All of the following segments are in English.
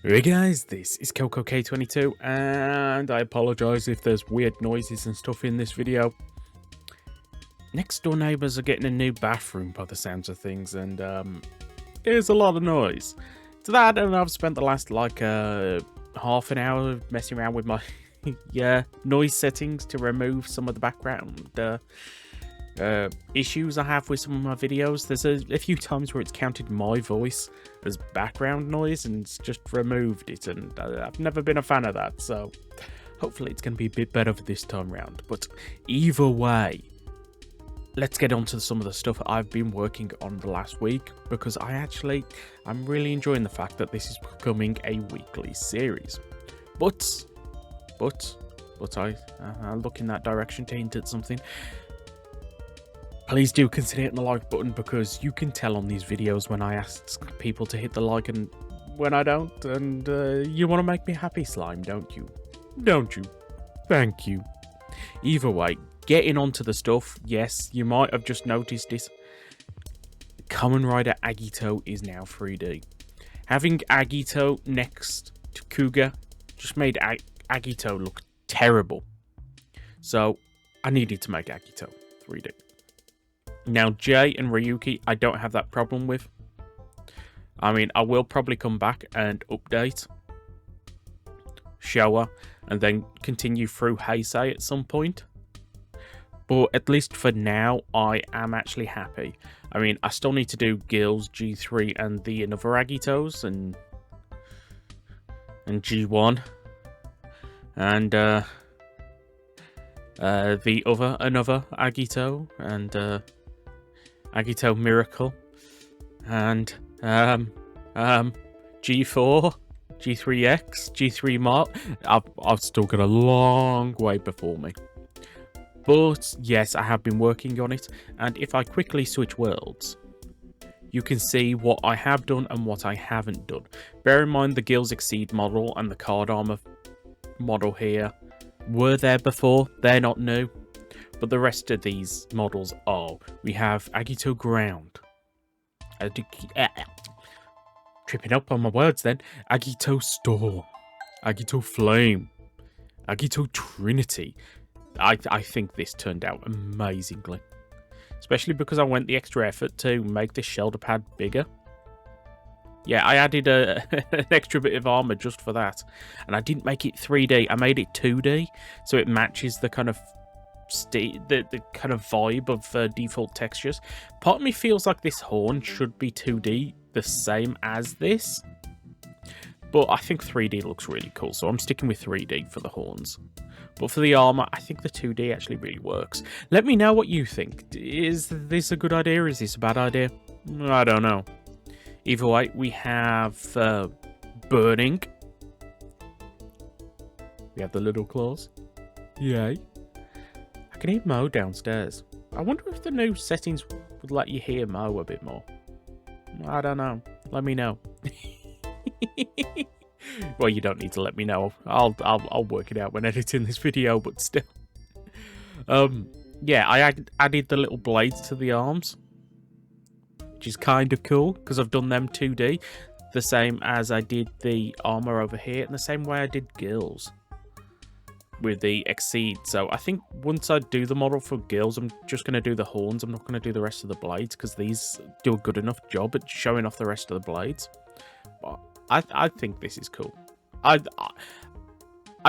Hey guys, this is Kelco K22 and I apologise if there's weird noises and stuff in this video. Next door neighbours are getting a new bathroom by the sounds of things, and there's a lot of noise. To that, and I've spent the last half an hour messing around with my noise settings to remove some of the background issues I have with some of my videos. There's a few times where it's counted my voice as background noise and it's just removed it, and I've never been a fan of that, so hopefully it's going to be a bit better for this time round. But either way, let's get on to some of the stuff I've been working on the last week, because I'm really enjoying the fact that this is becoming a weekly series. But I look in that direction to hint at something. Please do consider hitting the like button, because you can tell on these videos when I ask people to hit the like and when I don't, and you want to make me happy, Slime, don't you? Don't you? Thank you. Either way, getting onto the stuff, yes, you might have just noticed it. Kamen Rider Agito is now 3D. Having Agito next to Kuga just made Agito look terrible. So I needed to make Agito 3D. Now, Jay and Ryuki, I don't have that problem with. I mean, I will probably come back and update Showa and then continue through Heisei at some point. But at least for now, I am actually happy. I mean, I still need to do Gills, G3, and the another Agitos, and G1, and another Agito, and Agito Miracle, and G4, G3X, G3 Mark. I've still got a long way before me. But yes, I have been working on it, and if I quickly switch worlds, you can see what I have done and what I haven't done. Bear in mind the Gills Exceed model and the card armor model here were there before, they're not new. But the rest of these models are. We have Agito Ground. Tripping up on my words then. Agito Storm. Agito Flame. Agito Trinity. I think this turned out amazingly. Especially because I went the extra effort to make this shoulder pad bigger. Yeah, I added an extra bit of armor just for that. And I didn't make it 3D. I made it 2D. So it matches the kind of the kind of vibe of default textures. Part of me feels like this horn should be 2D, the same as this, but I think 3D looks really cool, so I'm sticking with 3D for the horns. But for the armor, I think the 2D actually really works. Let me know what you think. Is this a good idea? Is this a bad idea? I don't know. Either way, we have burning. We have the little claws. Yay. I can hear Mo downstairs. I wonder if the new settings would let you hear Mo a bit more. I don't know. Let me know. Well, you don't need to let me know. I'll work it out when editing this video, but still. Yeah, I added the little blades to the arms, which is kind of cool because I've done them 2D, the same as I did the armor over here, and the same way I did Gills with the Exceed. So I think once I do the model for Gills, I'm just going to do the horns. I'm not going to do the rest of the blades because these do a good enough job at showing off the rest of the blades. But I think this is cool. I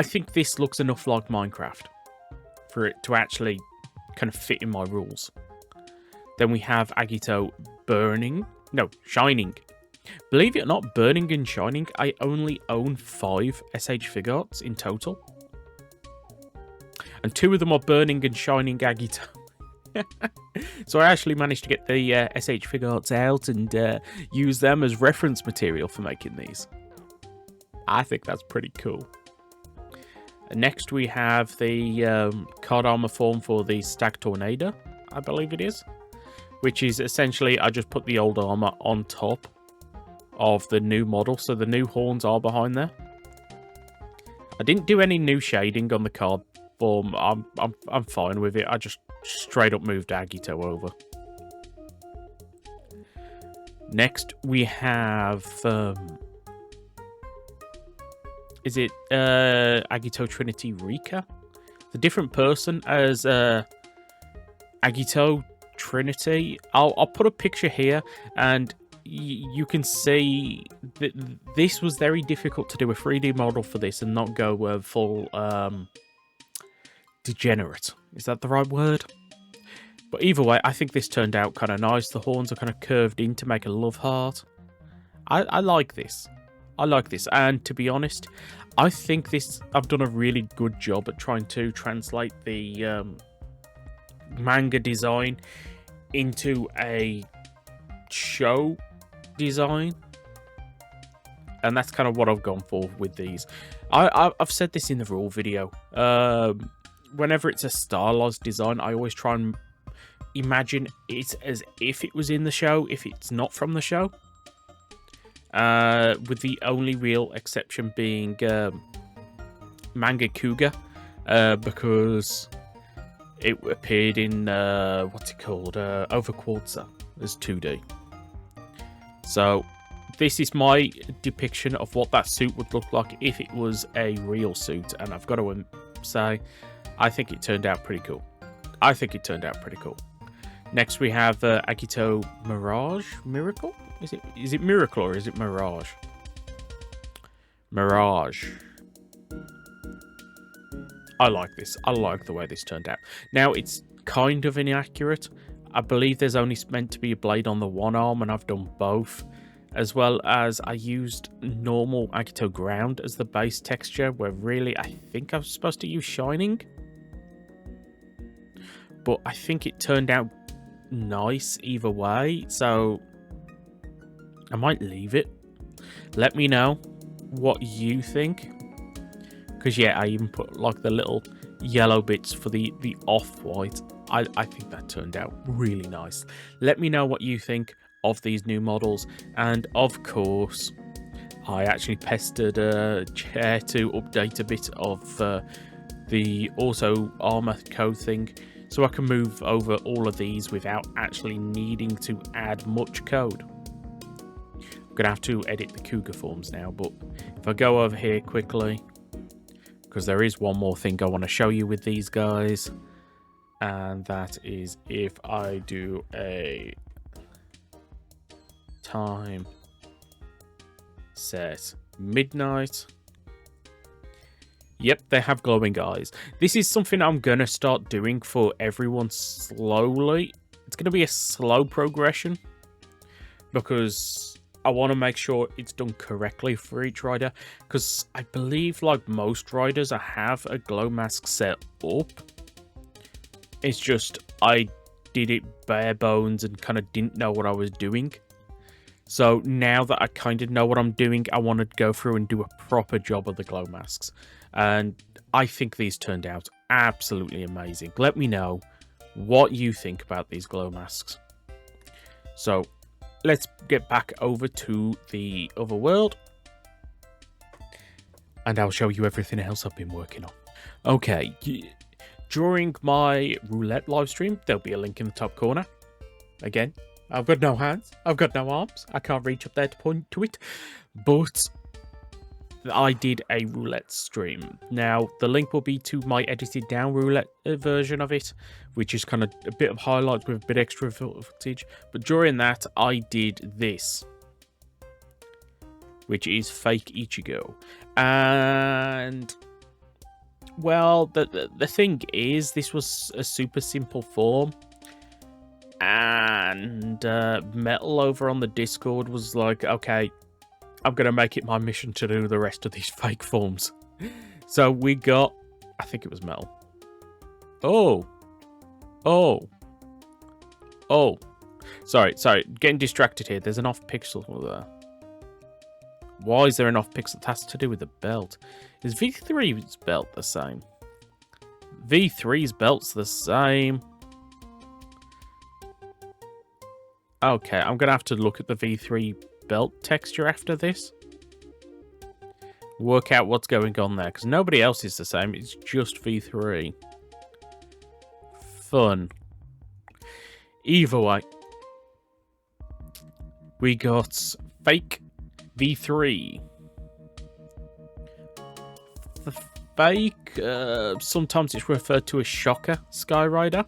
think this looks enough like Minecraft for it to actually kind of fit in my rules. Then we have Agito Shining. Believe it or not, Burning and Shining, I only own 5 SH figure arts in total. And 2 of them are Burning and Shining Agito. So I actually managed to get the SH figure arts out and use them as reference material for making these. I think that's pretty cool. Next we have the card armor form for the Stag Tornado, I believe it is. Which is essentially, I just put the old armor on top of the new model. So the new horns are behind there. I didn't do any new shading on the card form. I'm fine with it. I just straight up moved Agito over. Next we have Is it Agito Trinity Rika? The different person as Agito Trinity. I'll put a picture here, and you can see that this was very difficult to do a 3D model for this and not go full degenerate. Is that the right word? But either way, I think this turned out kind of nice. The horns are kind of curved in to make a love heart. I like this. I like this. And to be honest, I think I've done a really good job at trying to translate the manga design into a show design. And that's kind of what I've gone for with these. I've said this in the Raw video. Whenever it's a stylized design, I always try and imagine it as if it was in the show, if it's not from the show. With the only real exception being Manga Kuga, because it appeared in, what's it called, Overquartzer as 2D. So this is my depiction of what that suit would look like if it was a real suit, and I've got to say, I think it turned out pretty cool. Next we have Agito Mirage? Miracle? Is it Miracle or is it Mirage? Mirage. I like this. I like the way this turned out. Now, it's kind of inaccurate. I believe there's only meant to be a blade on the one arm, and I've done both. As well as I used normal Agito ground as the base texture, where really I think I was supposed to use shining. But I think it turned out nice either way, so I might leave it. Let me know what you think. Because yeah, I even put like the little yellow bits for the off-white. I think that turned out really nice. Let me know what you think of these new models. And of course, I actually pestered Chair to update a bit of the auto armor code thing, so I can move over all of these without actually needing to add much code. I'm going to have to edit the Cougar forms now, but if I go over here quickly, because there is one more thing I want to show you with these guys, and that is if I do a time set midnight. Yep, they have glowing eyes. This is something I'm going to start doing for everyone slowly. It's going to be a slow progression, because I want to make sure it's done correctly for each rider. Because I believe, like most riders, I have a glow mask set up. It's just I did it bare bones and kind of didn't know what I was doing. So now that I kind of know what I'm doing, I want to go through and do a proper job of the glow masks. And I think these turned out absolutely amazing. Let me know what you think about these glow masks. So let's get back over to the other world, and I'll show you everything else I've been working on. Okay, during my roulette live stream, there'll be a link in the top corner. Again, I've got no hands, I've got no arms, I can't reach up there to point to it, but I did a roulette stream. Now, the link will be to my edited down roulette version of it, which is kind of a bit of highlights with a bit extra footage. But during that, I did this, which is fake Ichigo. And well, the thing is, this was a super simple form. And Metal over on the Discord was like, okay, I'm going to make it my mission to do the rest of these fake forms. So we got, I think it was Metal. Oh. Sorry, getting distracted here. There's an off pixel there. Why is there an off pixel? It has to do with the belt. Is V3's belt the same? V3's belt's the same. Okay, I'm going to have to look at the V3 belt texture after this. Work out what's going on there, because nobody else is the same. It's just V3. Fun. Either way, we got fake V3. the fake. Sometimes it's referred to as Shocker Sky Rider,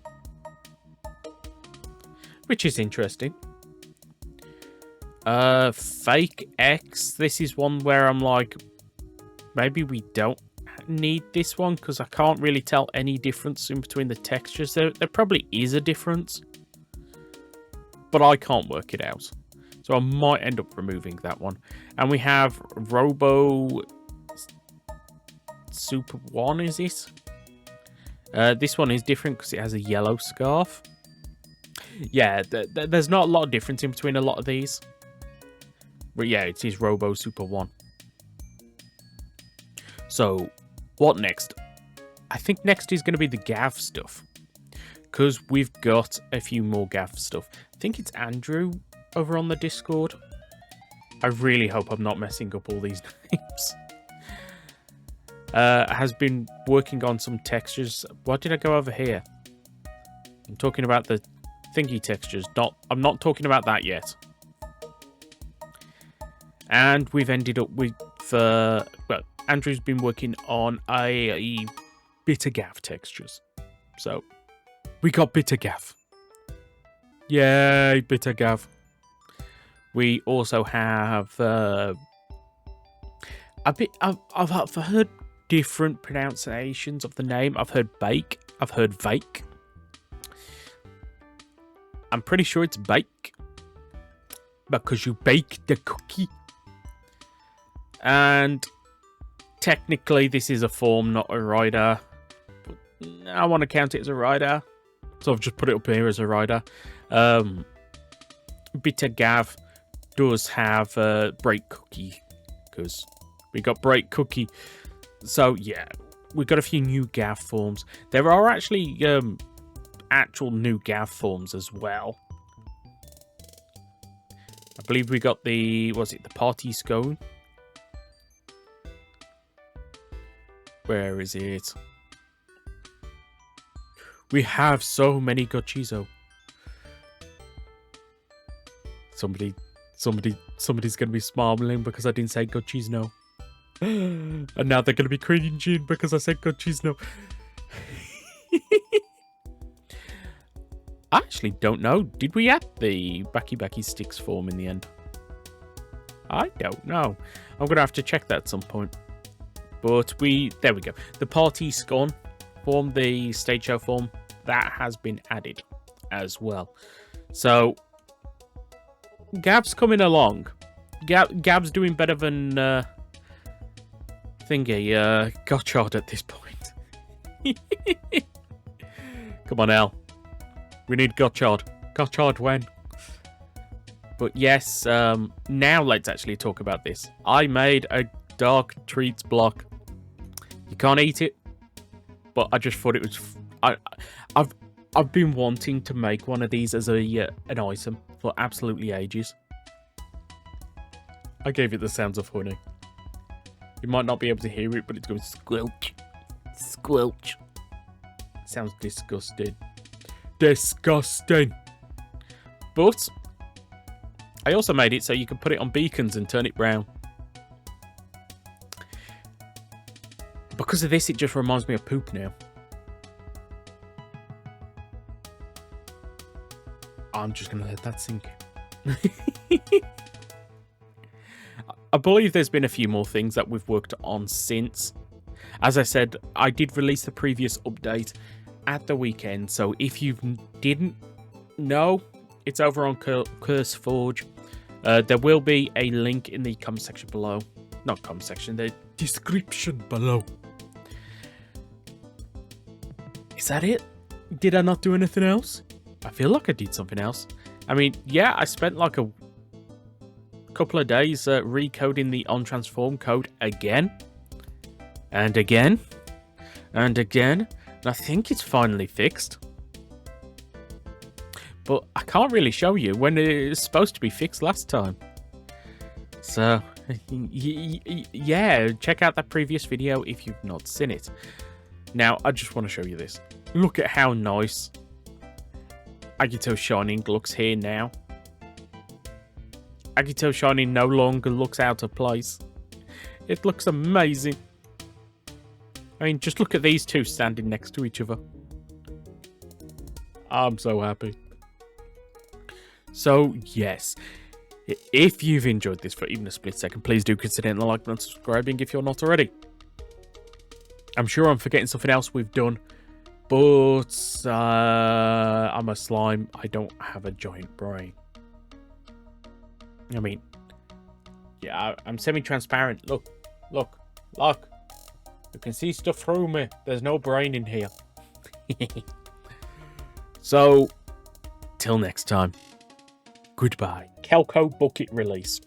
which is interesting. Fake X. This is one where I'm like, maybe we don't need this one because I can't really tell any difference in between the textures. There probably is a difference, but I can't work it out. So I might end up removing that one. And we have Robo Super 1, is it? This one is different because it has a yellow scarf. Yeah, there's not a lot of difference in between a lot of these. But yeah, it is Robo Super 1. So, what next? I think next is going to be the Gavv stuff. Because we've got a few more Gavv stuff. I think it's Andrew over on the Discord. I really hope I'm not messing up all these names. Has been working on some textures. Why did I go over here? I'm talking about the thingy textures. I'm not talking about that yet. And we've ended up with well, Andrew's been working on a bit of Gavv textures. So we got bit of Gavv. Yay, bit of Gavv. We also have a bit. I've heard different pronunciations of the name. I've heard bake. I've heard vake. I'm pretty sure it's bake because you bake the cookie. And technically, this is a form, not a rider. But I want to count it as a rider, so I've just put it up here as a rider. Bitter Gavv does have break cookie because we got break cookie. So yeah, we've got a few new Gavv forms. There are actually actual new Gavv forms as well. I believe we got the party scone. Where is it? We have so many Gochizo. Somebody's gonna be smiling because I didn't say Gochizno. And now they're gonna be cringing because I said Gochizno. I actually don't know. Did we add the Baki Sticks form in the end? I don't know. I'm gonna have to check that at some point. But there we go. The party scone form, the stage show form, that has been added as well. So Gavv's coming along. Gavv's doing better than Gotchard at this point. Come on, El. We need Gotchard. Gotchard when? But yes, now let's actually talk about this. I made a dark treats block. You can't eat it, but I just thought it was. I've been wanting to make one of these as an item for absolutely ages. I gave it the sounds of honey. You might not be able to hear it, but it's going squelch, squelch. Sounds disgusting, disgusting. But I also made it so you can put it on beacons and turn it brown. Because of this, it just reminds me of poop now. I'm just going to let that sink. I believe there's been a few more things that we've worked on since. As I said, I did release the previous update at the weekend. So if you didn't know, it's over on Curse Forge. There will be a link in the comment section below. Not comment section, the description below. Is that it? Did I not do anything else? I feel like I did something else. I mean, yeah, I spent like a couple of days recoding the on-transform code again. And again. And again. And I think it's finally fixed. But I can't really show you when it was supposed to be fixed last time. So, yeah, check out that previous video if you've not seen it. Now, I just want to show you this. Look at how nice Agito Shining looks here now. Agito Shining no longer looks out of place. It looks amazing. I mean, just look at these two standing next to each other. I'm so happy. So, yes. If you've enjoyed this for even a split second, please do consider hitting the like button and subscribing if you're not already. I'm sure I'm forgetting something else we've done. But I'm a slime. I don't have a giant brain. I mean, yeah, I'm semi-transparent. Look. You can see stuff through me. There's no brain in here. So, till next time. Goodbye. Kelco bucket release.